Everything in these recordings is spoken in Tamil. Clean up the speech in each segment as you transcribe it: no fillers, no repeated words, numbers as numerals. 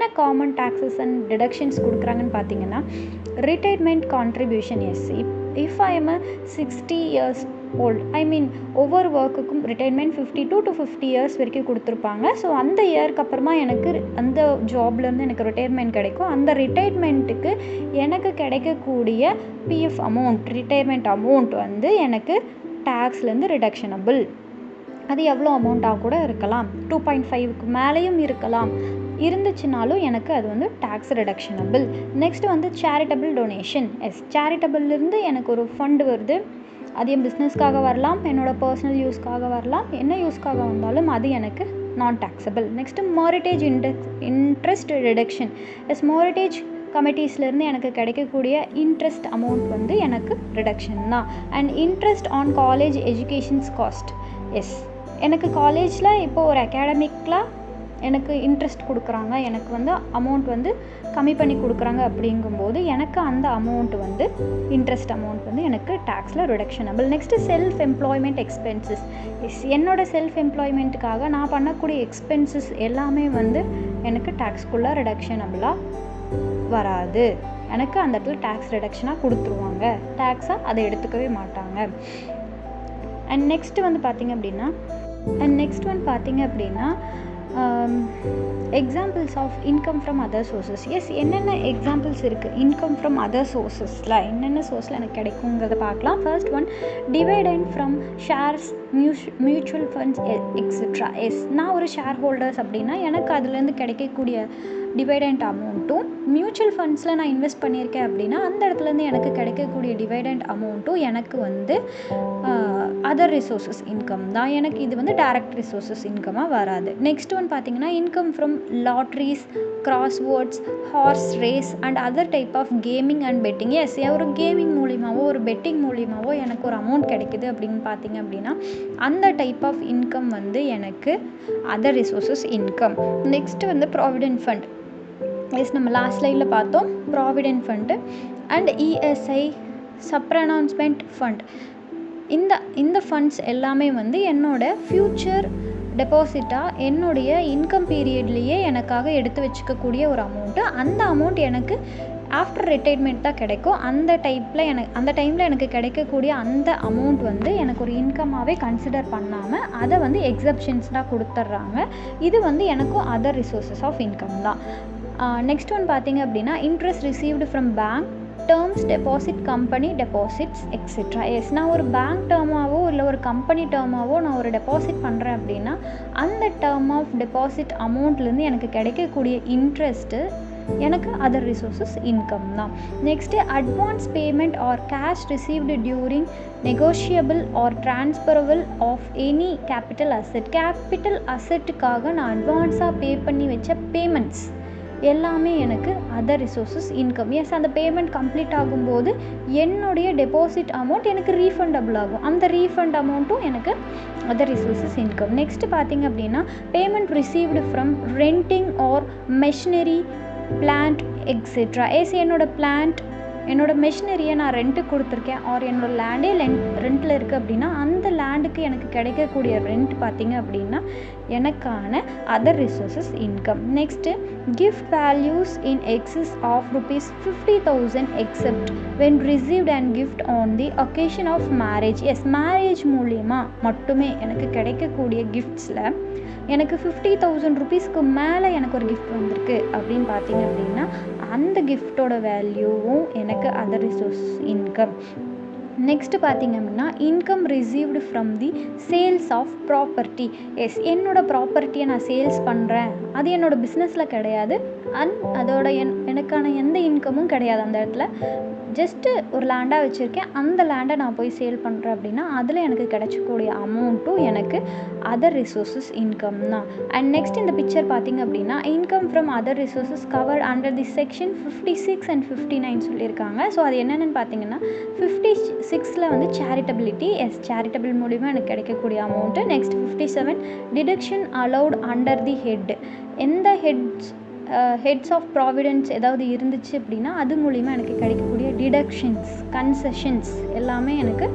என்னென்ன காமன் டேக்ஸஸ் அண்ட் டிடக்ஷன்ஸ் கொடுக்குறாங்கன்னு பார்த்தீங்கன்னா, retirement contribution. Yes, if I am 60 years old, I mean ஒவ்வொரு ஒர்க்குக்கும் ரிட்டைர்மெண்ட் 52 to 50 years வரைக்கும் கொடுத்துருப்பாங்க. ஸோ அந்த இயருக்கு அப்புறமா எனக்கு அந்த ஜாப்லேருந்து எனக்கு ரிட்டைர்மெண்ட் கிடைக்கும். அந்த ரிட்டைர்மெண்ட்டுக்கு எனக்கு கிடைக்கக்கூடிய பிஎஃப் அமௌண்ட், ரிட்டைர்மெண்ட் அமௌண்ட் வந்து எனக்கு டேக்ஸ்லேருந்து ரிடக்ஷனபிள். அது எவ்வளோ அமௌண்ட்டாக கூட இருக்கலாம், 2.5க்கு மேலேயும் இருக்கலாம். இருந்துச்சுனாலும் எனக்கு அது வந்து டேக்ஸ் ரிடக்ஷனபிள். நெக்ஸ்ட் வந்து சேரிட்டபிள் டொனேஷன். எஸ், சேரிட்டபிள்லேருந்து எனக்கு ஒரு ஃபண்டு வருது. அது என் பிஸ்னஸ்க்காக வரலாம், என்னோடய பர்சனல் யூஸ்க்காக வரலாம், என்ன யூஸ்க்காக வந்தாலும் அது எனக்கு non taxable. Next mortgage interest reduction. Yes, mortgage கமிட்டிஸ்லேருந்து எனக்கு கிடைக்கக்கூடிய இன்ட்ரெஸ்ட் அமௌண்ட் வந்து எனக்கு ரிடக்ஷன் தான். And interest on college educations cost. Yes, எனக்கு காலேஜில் இப்போது ஒரு அகாடமிக்கில் எனக்கு இன்ட்ரெஸ்ட் கொடுக்குறாங்க, எனக்கு வந்து அமௌண்ட் வந்து கம்மி பண்ணி கொடுக்குறாங்க. அப்படிங்கும்போது எனக்கு அந்த அமௌண்ட் வந்து இன்ட்ரெஸ்ட் அமௌண்ட் வந்து எனக்கு டேக்ஸில் ரிடக்ஷனபிள். Next self employment expenses. Yes, என்னோடய செல்ஃப் எம்ப்ளாய்மெண்ட்டுக்காக நான் பண்ணக்கூடிய எக்ஸ்பென்சஸ் எல்லாமே வந்து எனக்கு டேக்ஸ்குள்ளே ரிடக்ஷனபிளாக வராது. எனக்கு அந்த இடத்துல டேக்ஸ் ரிடக்ஷனாக கொடுத்துருவாங்க, டேக்ஸாக அதை எடுத்துக்கவே மாட்டாங்க. அண்ட் நெக்ஸ்ட் வந்து பார்த்திங்க அப்படின்னா examples of income from other sources. Yes, என்னென்ன எக்ஸாம்பிள்ஸ் இருக்குது இன்கம் ஃப்ரம் அதர் சோர்ஸஸில், என்னென்ன சோர்ஸில் எனக்கு கிடைக்குங்கிறத பார்க்கலாம். First one, dividend from shares, mutual funds etcetera. Yes, நான் ஒரு ஷேர் ஹோல்டர்ஸ் அப்படின்னா எனக்கு அதுலேருந்து கிடைக்கக்கூடிய டிவைடெண்ட் அமௌண்ட்டும், மியூச்சுவல் ஃபண்ட்ஸில் நான் இன்வெஸ்ட் பண்ணியிருக்கேன் அப்படின்னா அந்த இடத்துலேருந்து எனக்கு கிடைக்கக்கூடிய டிவைடெண்ட் அமௌண்ட்டும் எனக்கு வந்து அதர் ரிசோர்ஸஸ் இன்கம் தான். எனக்கு இது வந்து டைரக்ட் ரிசோர்ஸஸ் இன்கமாக வராது. நெக்ஸ்ட் ஒன் பார்த்திங்கன்னா, income from lotteries, crosswords, horse race and other type of gaming and betting. Yes, ஒரு கேமிங் மூலியமாவோ ஒரு பெட்டிங் மூலியமாவோ எனக்கு ஒரு அமௌண்ட் கிடைக்குது அப்படின்னு பார்த்திங்க அப்படின்னா அந்த டைப் ஆஃப் இன்கம் வந்து எனக்கு அதர் ரிசோர்ஸஸ் இன்கம். நெக்ஸ்ட்டு வந்து ப்ராவிடென்ட் ஃபண்ட். எஸ், நம்ம லாஸ்ட் ஸ்லைடில் பார்த்தோம் provident fund and ESI, superannuation fund. இந்த ஃபண்ட்ஸ் எல்லாமே வந்து என்னோடய ஃப்யூச்சர் டெபாசிட்டாக என்னுடைய இன்கம் பீரியட்லேயே எனக்காக எடுத்து வச்சுக்கக்கூடிய ஒரு அமௌண்ட்டு. அந்த அமௌண்ட் எனக்கு ஆஃப்டர் ரிட்டைர்மெண்ட் தான் கிடைக்கும். அந்த டைமில் எனக்கு கிடைக்கக்கூடிய அந்த அமௌண்ட் வந்து எனக்கு ஒரு இன்கமாகவே கன்சிடர் பண்ணாமல் அதை வந்து எக்ஸப்ஷன்ஸ்டாக கொடுத்துட்றாங்க. இது வந்து எனக்கும் அதர் ரிசோர்ஸஸ் ஆஃப் இன்கம் தான். நெக்ஸ்ட் ஒன் பார்த்திங்க அப்படின்னா, interest received from bank, terms deposit, company deposits etcetera. Yes, நான் ஒரு பேங்க் டேர்மாவோ இல்லை ஒரு கம்பெனி டேர்மாவோ நான் ஒரு டெபாசிட் பண்ணுறேன் அப்படின்னா அந்த டேர்ம் ஆஃப் டெபாசிட் அமௌண்ட்லேருந்து எனக்கு கிடைக்கக்கூடிய இன்ட்ரெஸ்ட்டு எனக்கு அதர் ரிசோர்ஸஸ் இன்கம் தான். Next, advance payment or cash received during negotiable or transferable of any capital asset. Capital அசெட்டுக்காக நான் அட்வான்ஸாக பே பண்ணி வச்ச பேமெண்ட்ஸ் எல்லாமே எனக்கு அதர் ரிசோர்ஸஸ் இன்கம். எஸ், அந்த பேமெண்ட் கம்ப்ளீட் ஆகும்போது என்னுடைய டெபாசிட் அமௌண்ட் எனக்கு ரீஃபண்டபிள் ஆகும். அந்த ரீஃபண்ட் அமௌண்ட்டும் எனக்கு அதர் ரிசோர்ஸஸ் இன்கம். நெக்ஸ்ட்டு பார்த்திங்க அப்படின்னா, payment received from renting or machinery, plant etcetera. Yes, என்னோட மெஷினரியை நான் ரெண்ட்டுக்கு கொடுத்துருக்கேன் ஆர் என்னோடய லேண்டே ரெண்டில் இருக்குது அப்படின்னா அந்த லேண்டுக்கு எனக்கு கிடைக்கக்கூடிய ரெண்ட் பார்த்திங்க அப்படின்னா எனக்கான other resources income. Next, gift values in excess of ₹50,000 except when received and gift on the occasion of marriage. Yes, marriage மூலியமாக மட்டுமே எனக்கு கிடைக்கக்கூடிய கிஃப்ட்ஸில் எனக்கு ₹50,000 மேலே எனக்கு ஒரு கிஃப்ட் வந்திருக்கு அப்படின்னு பார்த்திங்க அப்படின்னா அந்த கிஃப்டோட வேல்யூவும் எனக்கு அதர் ரிசோர்ஸ் இன்கம். நெக்ஸ்ட்டு பார்த்திங்க அப்படின்னா, income received from the sales of property. Yes, என்னோடய ப்ராப்பர்ட்டியை நான் சேல்ஸ் பண்ணுறேன், அது என்னோடய பிஸ்னஸில் கிடையாது, அதோட எனக்கான எந்த இன்கமும் கிடையாது. அந்த இடத்துல ஜஸ்ட்டு ஒரு லேண்டாக வச்சுருக்கேன், அந்த லேண்டை நான் போய் சேல் பண்ணுறேன் அப்படின்னா அதில் எனக்கு கிடைச்சக்கூடிய அமௌண்ட்டும் எனக்கு அதர் ரிசோர்ஸஸ் இன்கம் தான். அண்ட் நெக்ஸ்ட் இந்த பிக்சர் பார்த்திங்க அப்படின்னா, income from other resources covert under the section 56 and 59 சொல்லியிருக்காங்க. ஸோ அது என்னென்னு பார்த்தீங்கன்னா, 56ல் வந்து சேரிட்டபிலிட்டி. எஸ், சேரிட்டபிள் மூலிமா எனக்கு கிடைக்கக்கூடிய amount. Next 57 deduction allowed under the head. எந்த ஹெட்ஸ் ஆஃப் ப்ராவிடென்ஸ் ஏதாவது இருந்துச்சு அப்படின்னா அது மூலிமா எனக்கு கிடைக்கக்கூடிய டிடக்ஷன்ஸ், கன்செஷன்ஸ் எல்லாமே எனக்கு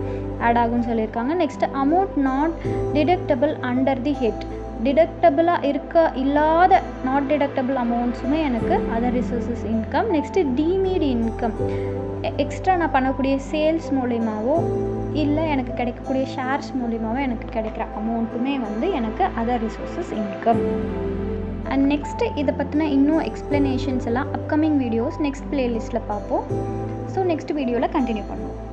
ஆட் ஆகும்னு சொல்லியிருக்காங்க. Next, amount not deductible under the head. டிடக்டபிளாக இல்லாத நாட் டிடக்டபிள் அமௌண்ட்ஸுமே எனக்கு other resources income. Next deemed income, extra நான் பண்ணக்கூடிய சேல்ஸ் மூலிமாவோ இல்லை எனக்கு கிடைக்கக்கூடிய ஷேர்ஸ் மூலிமாவோ எனக்கு கிடைக்கிற அமௌண்ட்டுமே வந்து எனக்கு other resources income. And next இதை பற்றின இன்னும் எக்ஸ்ப்ளனேஷன்ஸ் எல்லாம் அப்கமிங் வீடியோஸ் நெக்ஸ்ட் ப்ளேலிஸ்ட்டில் பார்ப்போம். ஸோ நெக்ஸ்ட் வீடியோவில் கண்டினியூ பண்ணுவோம்.